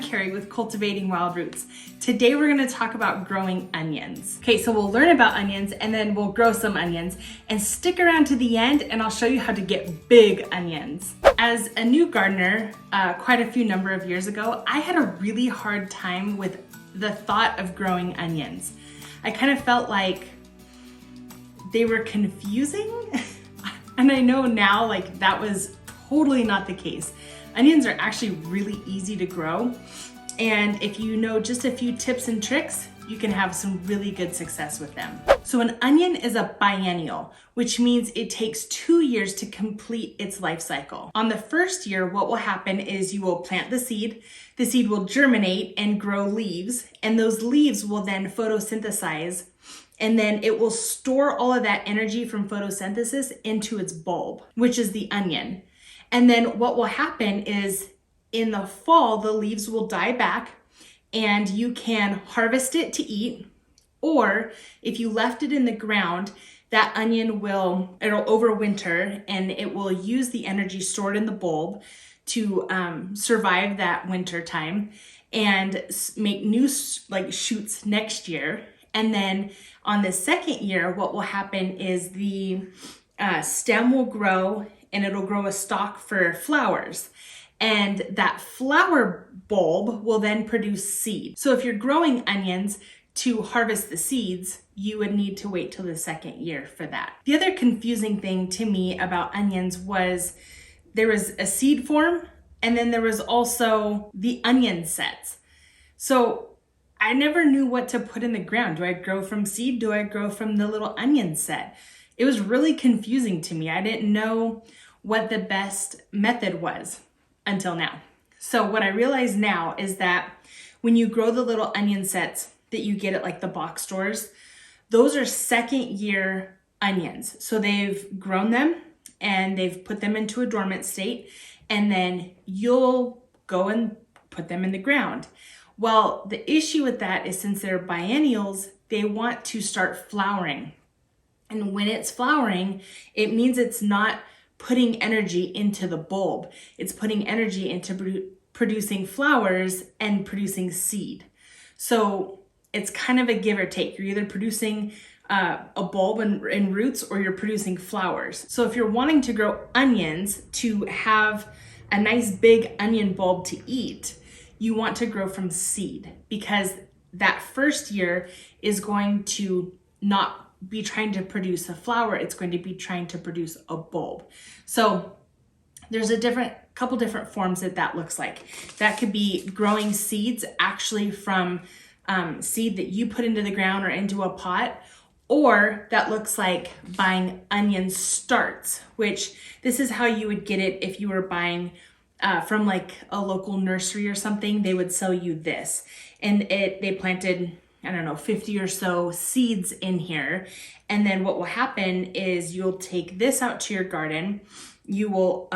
Carrie with Cultivating Wild Roots. Today we're going to talk about growing onions. Okay, so we'll learn about onions and then we'll grow some onions, and stick around to the end and I'll show you how to get big onions. As a new gardener, quite a few number of years ago, I had a really hard time with the thought of growing onions. I kind of felt like they were confusing. And I know now like that was totally not the case. Onions are actually really easy to grow. And if you know just a few tips and tricks, you can have some really good success with them. So an onion is a biennial, which means it takes 2 years to complete its life cycle. On the first year, what will happen is you will plant the seed will germinate and grow leaves, and those leaves will then photosynthesize, and then it will store all of that energy from photosynthesis into its bulb, which is the onion. And then what will happen is in the fall, the leaves will die back and you can harvest it to eat. Or if you left it in the ground, that onion it'll overwinter and it will use the energy stored in the bulb to survive that winter time and make new shoots next year. And then on the second year, what will happen is the stem will grow and it'll grow a stalk for flowers. And that flower bulb will then produce seed. So if you're growing onions to harvest the seeds, you would need to wait till the second year for that. The other confusing thing to me about onions was there was a seed form and then there was also the onion sets. So I never knew what to put in the ground. Do I grow from seed? Do I grow from the little onion set? It was really confusing to me. I didn't know what the best method was until now. So what I realize now is that when you grow the little onion sets that you get at like the box stores, those are second year onions. So they've grown them and they've put them into a dormant state, and then you'll go and put them in the ground. Well, the issue with that is since they're biennials, they want to start flowering. And when it's flowering, it means it's not putting energy into the bulb. It's putting energy into producing flowers and producing seed. So it's kind of a give or take. You're either producing a bulb and roots, or you're producing flowers. So if you're wanting to grow onions to have a nice big onion bulb to eat, you want to grow from seed, because that first year is going to not be trying to produce a flower, it's going to be trying to produce a bulb. So there's a couple different forms that looks like. That could be growing seeds actually from seed that you put into the ground or into a pot, or that looks like buying onion starts, which this is how you would get it if you were buying from like a local nursery or something. They would sell you this, and they planted 50 or so seeds in here. And then what will happen is you'll take this out to your garden. You will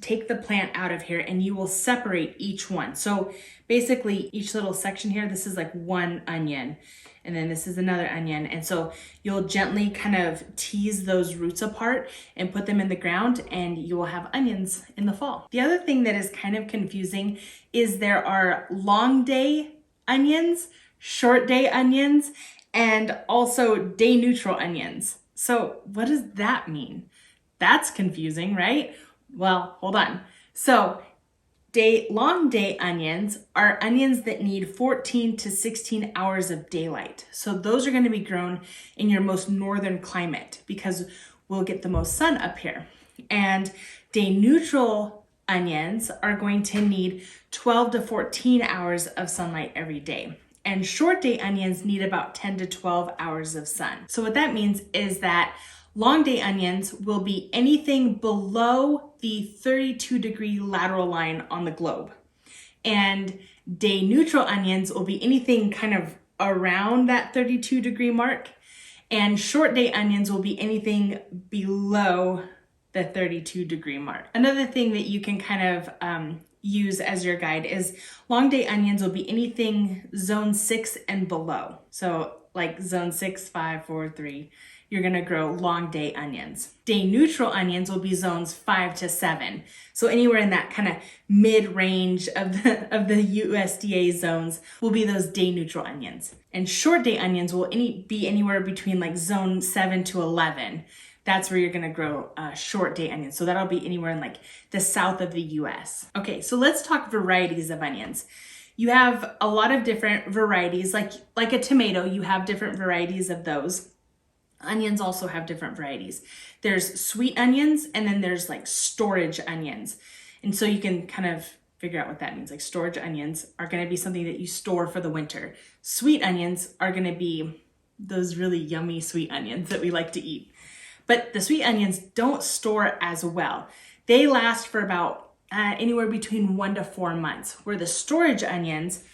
take the plant out of here and you will separate each one. So basically each little section here, this is like one onion, and then this is another onion. And so you'll gently kind of tease those roots apart and put them in the ground, and you will have onions in the fall. The other thing that is kind of confusing is there are long day onions, short day onions, and also day neutral onions. So what does that mean? That's confusing, right? Well, hold on. So long day onions are onions that need 14 to 16 hours of daylight. So those are going to be grown in your most northern climate because we'll get the most sun up here. And day neutral onions are going to need 12 to 14 hours of sunlight every day. And short day onions need about 10 to 12 hours of sun. So what that means is that long day onions will be anything below the 32-degree lateral line on the globe. And day neutral onions will be anything kind of around that 32-degree mark. And short day onions will be anything below the 32-degree mark. Another thing that you can kind of use as your guide is long day onions will be anything zone 6 and below. So like zone 6, 5, 4, 3, you're gonna grow long day onions. Day neutral onions will be zones 5 to 7. So anywhere in that kind of mid-range of the USDA zones will be those day neutral onions. And short day onions will be anywhere between like zone 7 to 11. That's where you're gonna grow short day onions. So that'll be anywhere in like the south of the US. Okay, so let's talk varieties of onions. You have a lot of different varieties, like a tomato, you have different varieties of those. Onions also have different varieties. There's sweet onions, and then there's like storage onions. And so you can kind of figure out what that means. Like storage onions are gonna be something that you store for the winter. Sweet onions are gonna be those really yummy sweet onions that we like to eat. But the sweet onions don't store as well. They last for about anywhere between 1 to 4 months, where the storage onions,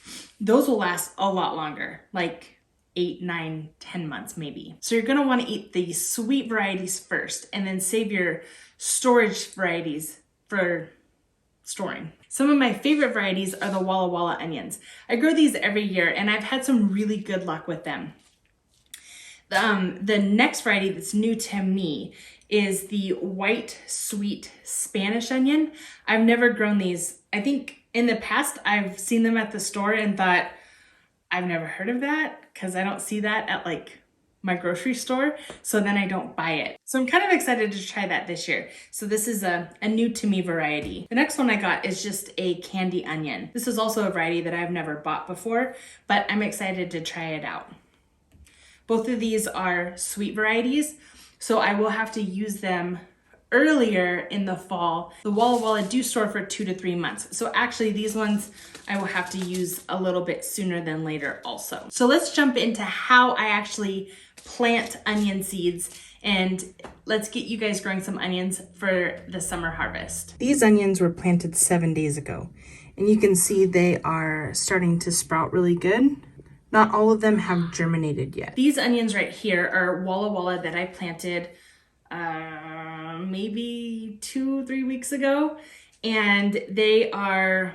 those will last a lot longer, like 8, 9, 10 months maybe. So you're gonna wanna eat the sweet varieties first and then save your storage varieties for storing. Some of my favorite varieties are the Walla Walla onions. I grow these every year and I've had some really good luck with them. The next variety that's new to me is the white sweet Spanish onion. I've never grown these. I think in the past I've seen them at the store and thought, I've never heard of that because I don't see that at like my grocery store. So then I don't buy it. So I'm kind of excited to try that this year. So this is a new to me variety. The next one I got is just a candy onion. This is also a variety that I've never bought before, but I'm excited to try it out. Both of these are sweet varieties, so I will have to use them earlier in the fall. The Walla Walla do store for 2 to 3 months. So actually these ones I will have to use a little bit sooner than later also. So let's jump into how I actually plant onion seeds, and let's get you guys growing some onions for the summer harvest. These onions were planted 7 days ago, and you can see they are starting to sprout really good. Not all of them have germinated yet. These onions right here are Walla Walla that I planted maybe 2-3 weeks ago, and they are,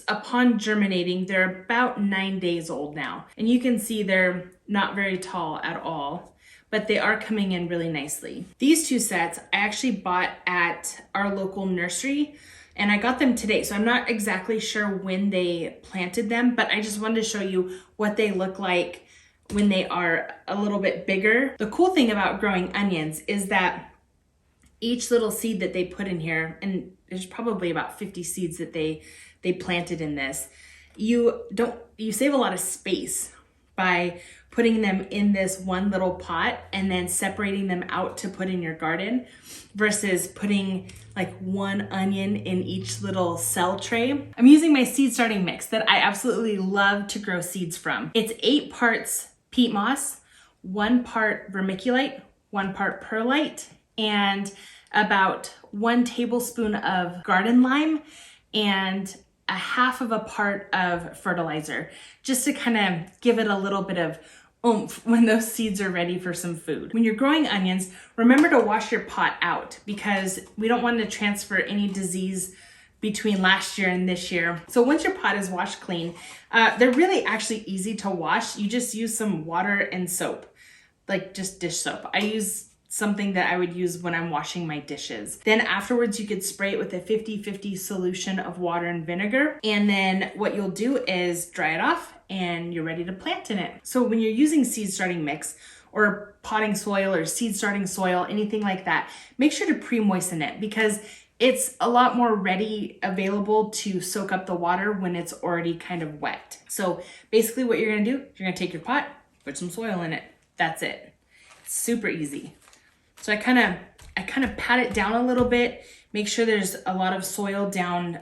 upon germinating, they're about 9 days old now. And you can see they're not very tall at all, but they are coming in really nicely. These 2 sets I actually bought at our local nursery, and I got them today. So I'm not exactly sure when they planted them, but I just wanted to show you what they look like when they are a little bit bigger. The cool thing about growing onions is that each little seed that they put in here, and there's probably about 50 seeds that they planted in this, you save a lot of space by putting them in this one little pot and then separating them out to put in your garden versus putting like one onion in each little cell tray. I'm using my seed starting mix that I absolutely love to grow seeds from. It's 8 parts peat moss, 1 part vermiculite, 1 part perlite, and about 1 tablespoon of garden lime and a 1/2 part of fertilizer, just to kind of give it a little bit of oomph when those seeds are ready for some food. When you're growing onions, remember to wash your pot out because we don't want to transfer any disease between last year and this year. So once your pot is washed clean, they're really actually easy to wash. You just use some water and soap, like just dish soap. I use something that I would use when I'm washing my dishes. Then afterwards you could spray it with a 50-50 solution of water and vinegar. And then what you'll do is dry it off and you're ready to plant in it. So when you're using seed starting mix or potting soil or seed starting soil, anything like that, make sure to pre-moisten it because it's a lot more ready, available to soak up the water when it's already kind of wet. So basically what you're gonna do, you're gonna take your pot, put some soil in it. That's it. It's super easy. So I kind of pat it down a little bit, make sure there's a lot of soil down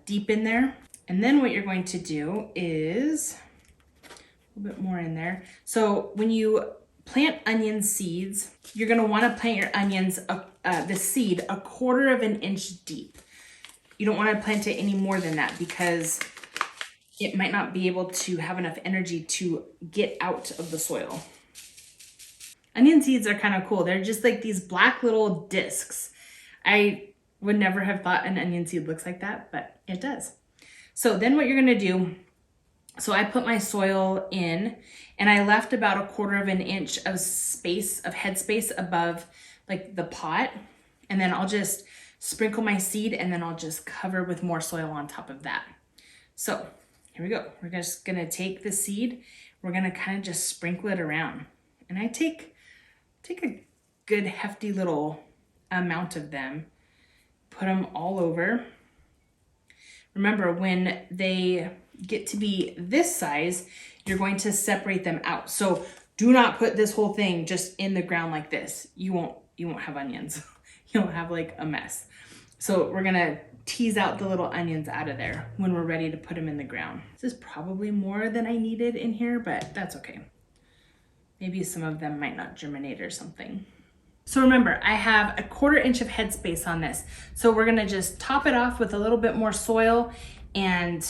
deep in there. And then what you're going to do is a little bit more in there. So when you plant onion seeds, you're gonna wanna plant your onions, the seed, 1/4 inch deep. You don't wanna plant it any more than that because it might not be able to have enough energy to get out of the soil. Onion seeds are kind of cool. They're just like these black little discs. I would never have thought an onion seed looks like that, but it does. So then what you're gonna do So I put my soil in and I left about 1/4 of an inch of headspace above like the pot. And then I'll just sprinkle my seed and then I'll just cover with more soil on top of that. So here we go. We're just gonna take the seed. We're gonna kind of just sprinkle it around. And I take a good hefty little amount of them, put them all over. Remember, when they get to be this size, you're going to separate them out. So do not put this whole thing just in the ground like this. You won't have onions. You'll have like a mess. So we're gonna tease out the little onions out of there when we're ready to put them in the ground. This is probably more than I needed in here, but that's okay. Maybe some of them might not germinate or something. So remember, I have 1/4 inch of headspace on this. So we're gonna just top it off with a little bit more soil and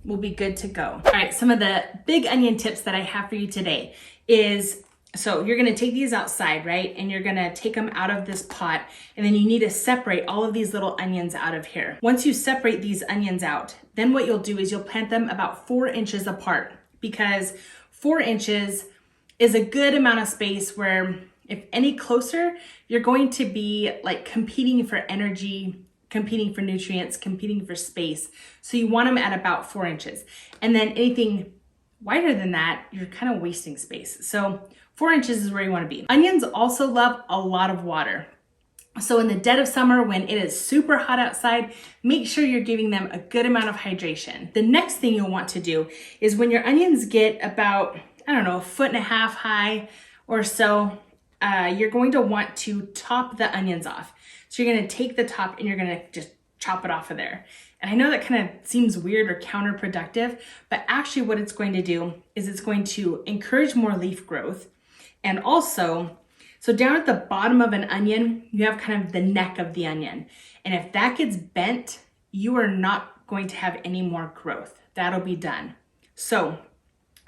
we'll be good to go. All right, some of the big onion tips that I have for you today is, so you're gonna take these outside, right? And you're gonna take them out of this pot, and then you need to separate all of these little onions out of here. Once you separate these onions out, then what you'll do is you'll plant them about 4 inches apart, because 4 inches is a good amount of space where if any closer, you're going to be like competing for energy, competing for nutrients, competing for space. So you want them at about 4 inches. And then anything wider than that, you're kind of wasting space. So 4 inches is where you want to be. Onions also love a lot of water. So in the dead of summer, when it is super hot outside, make sure you're giving them a good amount of hydration. The next thing you'll want to do is when your onions get about, I don't know, 1.5 feet high or so, you're going to want to top the onions off. So you're going to take the top and you're going to just chop it off of there. And I know that kind of seems weird or counterproductive, but actually what it's going to do is it's going to encourage more leaf growth. And also, so down at the bottom of an onion, you have kind of the neck of the onion. And if that gets bent, you are not going to have any more growth. That'll be done. So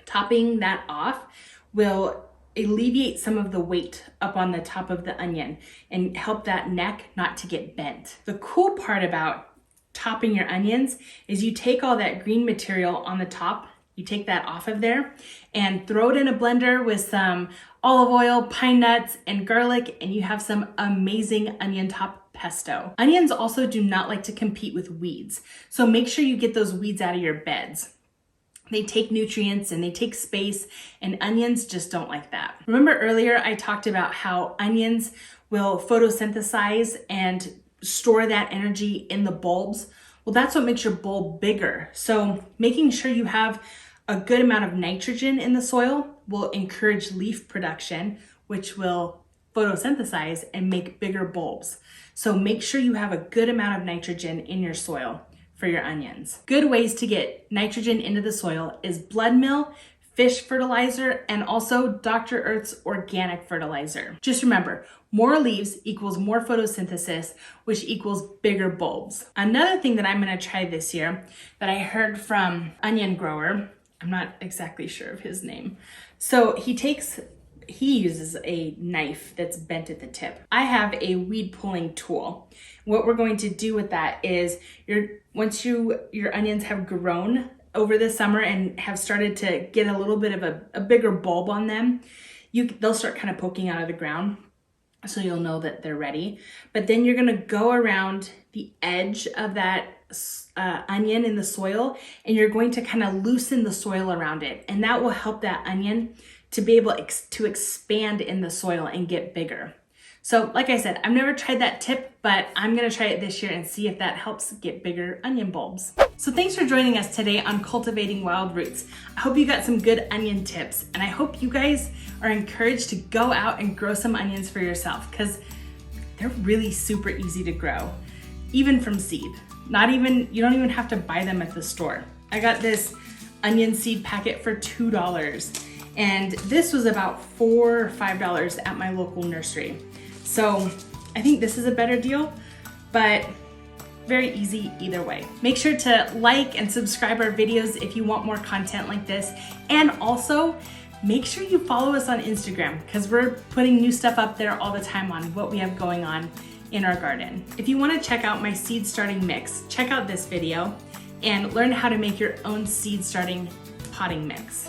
topping that off will alleviate some of the weight up on the top of the onion and help that neck not to get bent. The cool part about topping your onions is you take all that green material on the top, you take that off of there and throw it in a blender with some olive oil, pine nuts, and garlic, and you have some amazing onion top pesto. Onions also do not like to compete with weeds, so make sure you get those weeds out of your beds. They take nutrients and they take space, and onions just don't like that. Remember earlier I talked about how onions will photosynthesize and store that energy in the bulbs? Well, that's what makes your bulb bigger. So making sure you have a good amount of nitrogen in the soil will encourage leaf production, which will photosynthesize and make bigger bulbs. So make sure you have a good amount of nitrogen in your soil for your onions. Good ways to get nitrogen into the soil is blood meal, fish fertilizer, and also Dr. Earth's organic fertilizer. Just remember, more leaves equals more photosynthesis, which equals bigger bulbs. Another thing that I'm gonna try this year that I heard from onion grower, I'm not exactly sure of his name. So he uses a knife that's bent at the tip. I have a weed pulling tool. What we're going to do with that is once your onions have grown over the summer and have started to get a little bit of a bigger bulb on them, they'll start kind of poking out of the ground. So you'll know that they're ready. But then you're gonna go around the edge of that onion in the soil, and you're going to kind of loosen the soil around it. And that will help that onion to be able to expand in the soil and get bigger. So like I said, I've never tried that tip, but I'm gonna try it this year and see if that helps get bigger onion bulbs. So thanks for joining us today on Cultivating Wild Roots. I hope you got some good onion tips, and I hope you guys are encouraged to go out and grow some onions for yourself, because they're really super easy to grow, even from seed. You don't even have to buy them at the store. I got this onion seed packet for $2, and this was about $4 or $5 at my local nursery. So I think this is a better deal, but very easy either way. Make sure to like and subscribe our videos if you want more content like this. And also make sure you follow us on Instagram, because we're putting new stuff up there all the time on what we have going on in our garden. If you want to check out my seed starting mix, check out this video and learn how to make your own seed starting potting mix.